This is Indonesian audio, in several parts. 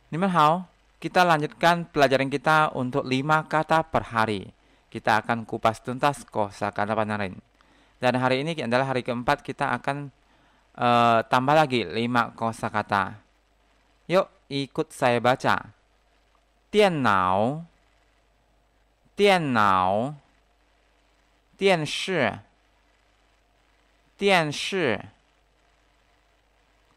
Hao, kita lanjutkan pelajaran kita untuk 5 kata per hari. Kita akan kupas tuntas kosakata Mandarin. Dan hari ini adalah hari keempat, kita akan tambah lagi 5 kosakata. Yuk, ikut saya baca. 电脑,电脑,电视,电视,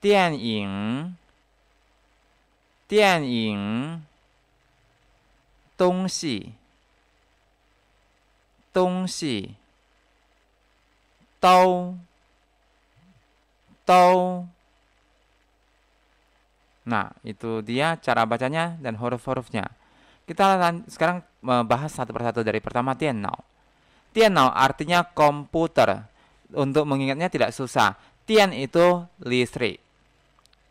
电影,电影,东西,东西,兜,兜. Nah, itu dia cara bacanya dan huruf-hurufnya. Kita sekarang membahas satu persatu. Dari pertama, tiannao. Tiannao artinya komputer. Untuk mengingatnya tidak susah. Tian itu listrik.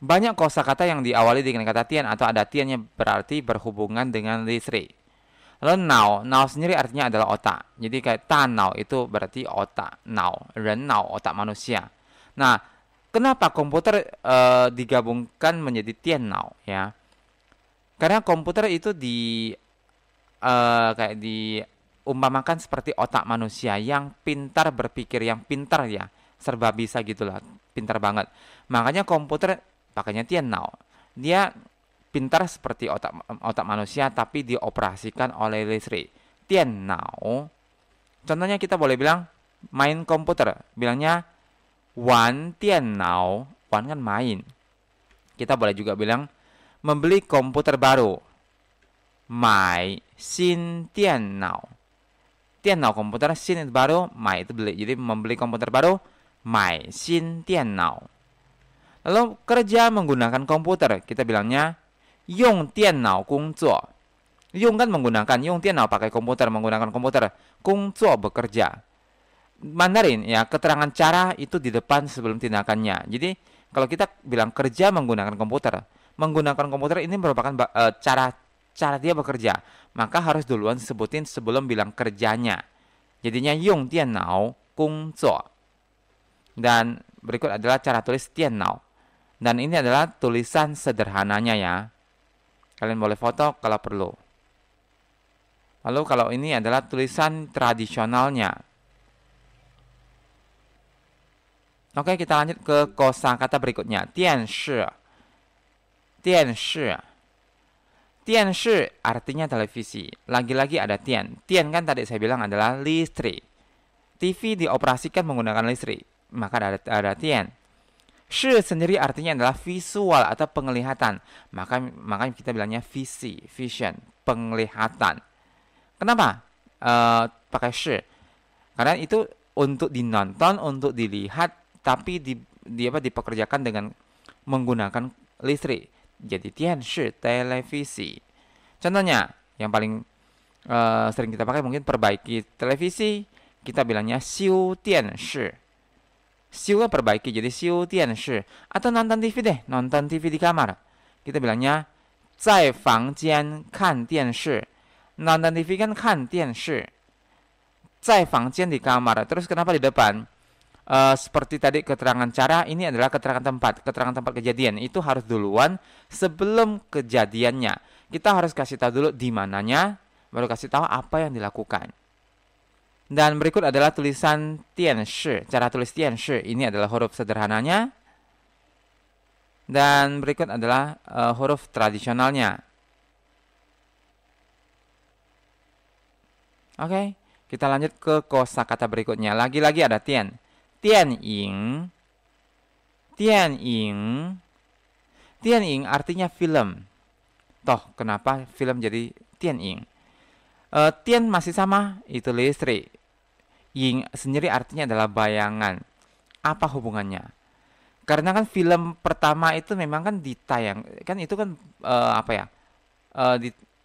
Banyak kosakata yang diawali dengan kata tian atau ada tiannya, berarti berhubungan dengan listrik. Lalu nao sendiri artinya adalah otak. Jadi kayak tanao itu berarti otak. Ren nao, otak manusia. Nah, kenapa komputer digabungkan menjadi tiannao ya? Karena komputer itu kayak diumpamakan seperti otak manusia yang pintar berpikir, yang pintar ya, serba bisa gitulah, pintar banget. Makanya komputer pakainya tiannao. Dia pintar seperti otak manusia tapi dioperasikan oleh listrik. Tiannao. Contohnya kita boleh bilang main komputer, bilangnya wan tiannao. Wan kan main. Kita boleh juga bilang membeli komputer baru. Mai xin tiannao. Tiannao komputer, xin itu baru, mai itu beli. Jadi membeli komputer baru, mai xin tiannao. Lalu kerja menggunakan komputer, kita bilangnya用电脑工作. Yung kan menggunakan, yung tiannao pakai komputer, menggunakan komputer. 工作 bekerja. Mandarin ya, keterangan cara itu di depan sebelum tindakannya. Jadi kalau kita bilang kerja menggunakan komputer ini merupakan cara dia bekerja. Maka harus duluan sebutin sebelum bilang kerjanya. Jadinya yung tiannao kung zuo. Dan berikut adalah cara tulis tiannao. Dan ini adalah tulisan sederhananya ya. Kalian boleh foto kalau perlu. Lalu kalau ini adalah tulisan tradisionalnya. Oke, kita lanjut ke kosakata berikutnya. Dianshi. Dianshi. Dianshi artinya televisi. Lagi-lagi ada tian. Tian kan tadi saya bilang adalah listrik. TV dioperasikan menggunakan listrik. Maka ada tian. Shi sendiri artinya adalah visual atau penglihatan. Makanya kita bilangnya vision, penglihatan. Kenapa pakai shi? Karena itu untuk dinonton, untuk dilihat, tapi dipekerjakan dengan menggunakan listrik. Jadi tianshi televisi. Contohnya yang paling sering kita pakai mungkin perbaiki televisi, kita bilangnya xiu tianshi. Xiu kan perbaiki, jadi xiu tianshi. Atau nonton TV deh, nonton TV di kamar. Kita bilangnya zai fang jian kan dianshi. Nonton TV kan kan dianshi. Zai fang jian di kamar. Terus kenapa di depan? Seperti tadi keterangan cara, ini adalah keterangan tempat kejadian. Itu harus duluan sebelum kejadiannya. Kita harus kasih tahu dulu di mananya, baru kasih tahu apa yang dilakukan. Dan berikut adalah tulisan tianshi. Cara tulis tianshi ini adalah huruf sederhananya. Dan berikut adalah huruf tradisionalnya. Oke, kita lanjut ke kosakata berikutnya. Lagi-lagi ada tian. Tianying. Tianying. Tianying artinya film. Toh, kenapa film jadi tianying? Tian masih sama, itu listrik. Ying sendiri artinya adalah bayangan. Apa hubungannya? Karena kan film pertama itu memang kan ditayang, kan itu kan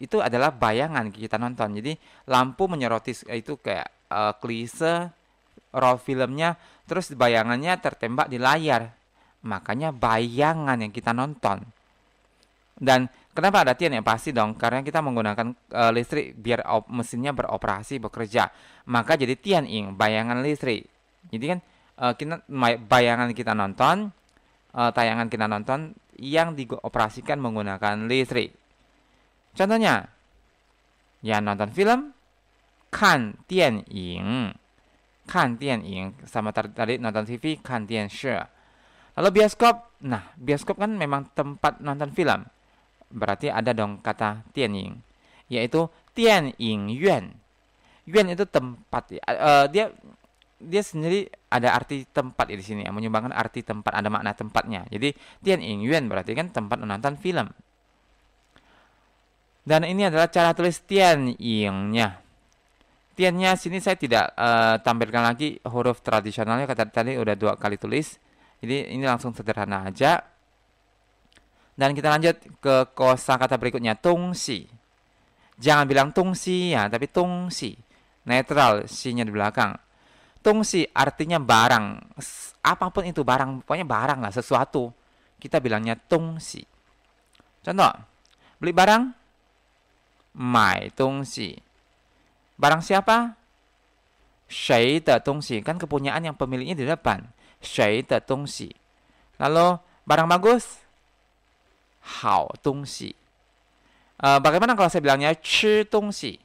itu adalah bayangan kita nonton. Jadi lampu menyoroti itu kayak klise roll filmnya, terus bayangannya tertembak di layar. Makanya bayangan yang kita nonton. Dan kenapa ada tian? Ya pasti dong, karena kita menggunakan listrik biar mesinnya beroperasi, bekerja. Maka jadi tian ing, bayangan listrik. Jadi kan bayangan kita nonton, tayangan kita nonton yang dioperasikan menggunakan listrik. Contohnya, ya nonton film, kan dian ying, sama tadi nonton TV, kan dian shi. Lalu bioskop, nah bioskop kan memang tempat nonton film, berarti ada dong kata dian ying, yaitu dian ying yuan. Yuan itu tempat, dia sendiri ada arti tempat di sini, menyumbangkan arti tempat, ada makna tempatnya. Jadi dian ying yuan berarti kan tempat menonton film. Dan ini adalah cara tulis tian yingnya. Tiannya sini saya tidak tampilkan lagi huruf tradisionalnya, kata tadi udah 2 kali tulis. Jadi ini langsung sederhana aja. Dan kita lanjut ke kosakata berikutnya, tongxi. Jangan bilang tongxi ya, tapi tongxi. Netral, si-nya di belakang. Tongxi artinya barang. Apapun itu barang, pokoknya barang lah, sesuatu. Kita bilangnya tongxi. Contoh, beli barang, mai tongxi. Barang siapa? Shui de tongxi, kan kepunyaan yang pemiliknya di depan. Shui de tongxi. Lalu barang bagus, hao tongxi. Bagaimana kalau saya bilangnya chi tongxi?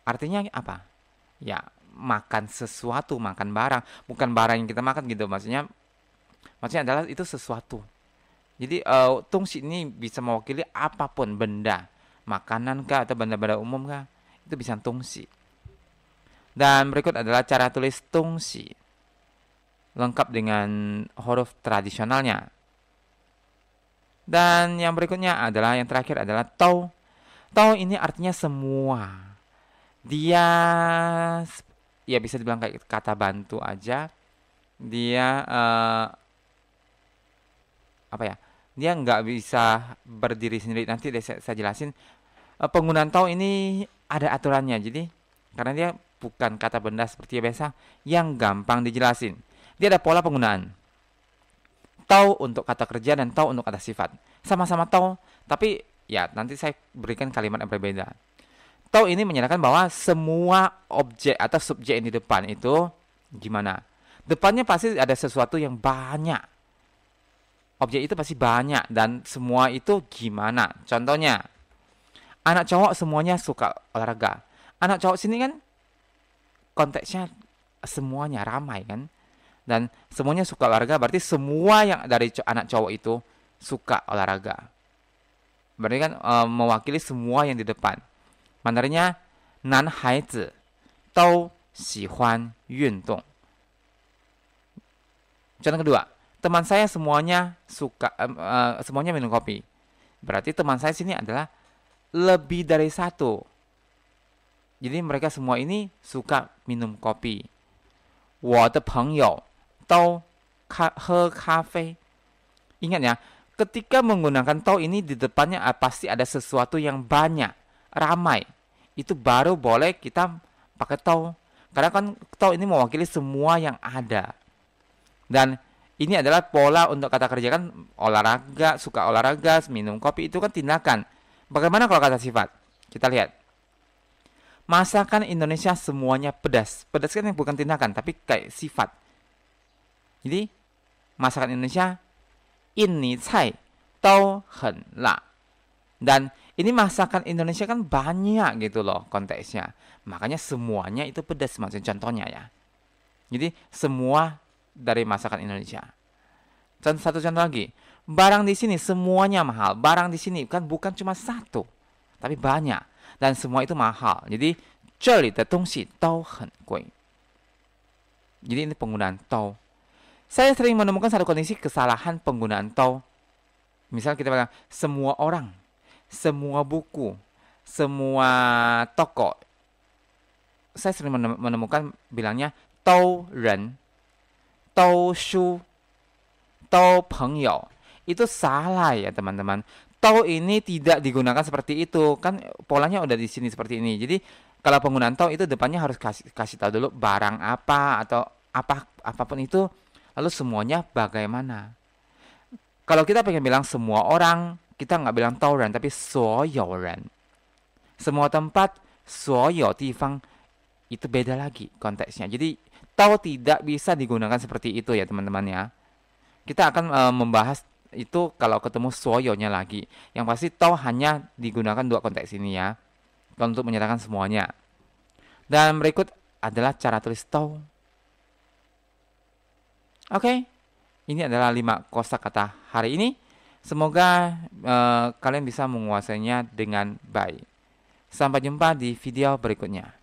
Artinya apa? Ya, makan sesuatu, makan barang, bukan barang yang kita makan gitu. Maksudnya adalah itu sesuatu. Jadi tongxi ini bisa mewakili apapun, benda, makanan kah atau benda-benda umum kah, itu bisa tongxi. Dan berikut adalah cara tulis tongxi, lengkap dengan huruf tradisionalnya. Dan yang berikutnya adalah, yang terakhir adalah tau. Tau ini artinya semua. Dia ya bisa dibilang kayak kata bantu aja. Dia apa ya? Dia nggak bisa berdiri sendiri. Nanti saya jelasin. Penggunaan tau ini ada aturannya. Jadi karena dia bukan kata benda seperti biasa yang gampang dijelasin. Dia ada pola penggunaan. Tau untuk kata kerja dan tau untuk kata sifat. Sama-sama tau, tapi ya nanti saya berikan kalimat yang berbeda. Tau ini menyatakan bahwa semua objek atau subjek yang di depan itu gimana? Depannya pasti ada sesuatu yang banyak. Objek itu pasti banyak dan semua itu gimana? Contohnya, anak cowok semuanya suka olahraga. Anak cowok sini kan konteksnya semuanya ramai kan? Dan semuanya suka olahraga, berarti semua yang dari anak cowok itu suka olahraga. Berarti kan mewakili semua yang di depan. Mandarinnya, nan haizi dou xihuan yundong. Contoh kedua, teman saya semuanya suka semuanya minum kopi. Berarti teman saya sini adalah lebih dari satu. Jadi mereka semua ini suka minum kopi. 我的朋友都喝咖啡. Ingat ya, ketika menggunakan tau ini di depannya pasti ada sesuatu yang banyak, ramai. Itu baru boleh kita pakai tau. Karena kan tau ini mewakili semua yang ada. Dan ini adalah pola untuk kata kerja kan, olahraga, suka olahraga, minum kopi, itu kan tindakan. Bagaimana kalau kata sifat? Kita lihat. Masakan Indonesia semuanya pedas. Pedas kan bukan tindakan, tapi kayak sifat. Jadi, masakan Indonesia, ini cai dou hen la. Dan ini masakan Indonesia kan banyak gitu loh konteksnya. Makanya semuanya itu pedas, maksudnya contohnya ya. Jadi, semua dari masakan Indonesia. Satu contoh lagi. Barang di sini semuanya mahal. Barang di sini kan bukan cuma satu, tapi banyak. Dan semua itu mahal. Jadi, 这里的东西都很贵. Jadi ini penggunaan tau. Saya sering menemukan satu kondisi kesalahan penggunaan tau. Misal kita bilang semua orang, semua buku, semua toko. Saya sering menemukan bilangnya tau ren, tau shu, tau pengyou. Itu salah ya teman-teman. Tau ini tidak digunakan seperti itu. Kan polanya udah di sini seperti ini. Jadi kalau penggunaan tau itu depannya harus kasih tahu dulu barang apa atau apapun itu. Lalu semuanya bagaimana. Kalau kita pengen bilang semua orang, kita nggak bilang tau ren, tapi 所有人. Semua tempat, 所有地方, itu beda lagi konteksnya. Jadi tau tidak bisa digunakan seperti itu ya teman-teman ya. Kita akan membahas itu kalau ketemu soyonya lagi. Yang pasti tau hanya digunakan dua konteks ini ya, untuk menyatakan semuanya. Dan berikut adalah cara tulis tau. Oke, ini adalah 5 kosakata hari ini. Semoga kalian bisa menguasainya dengan baik. Sampai jumpa di video berikutnya.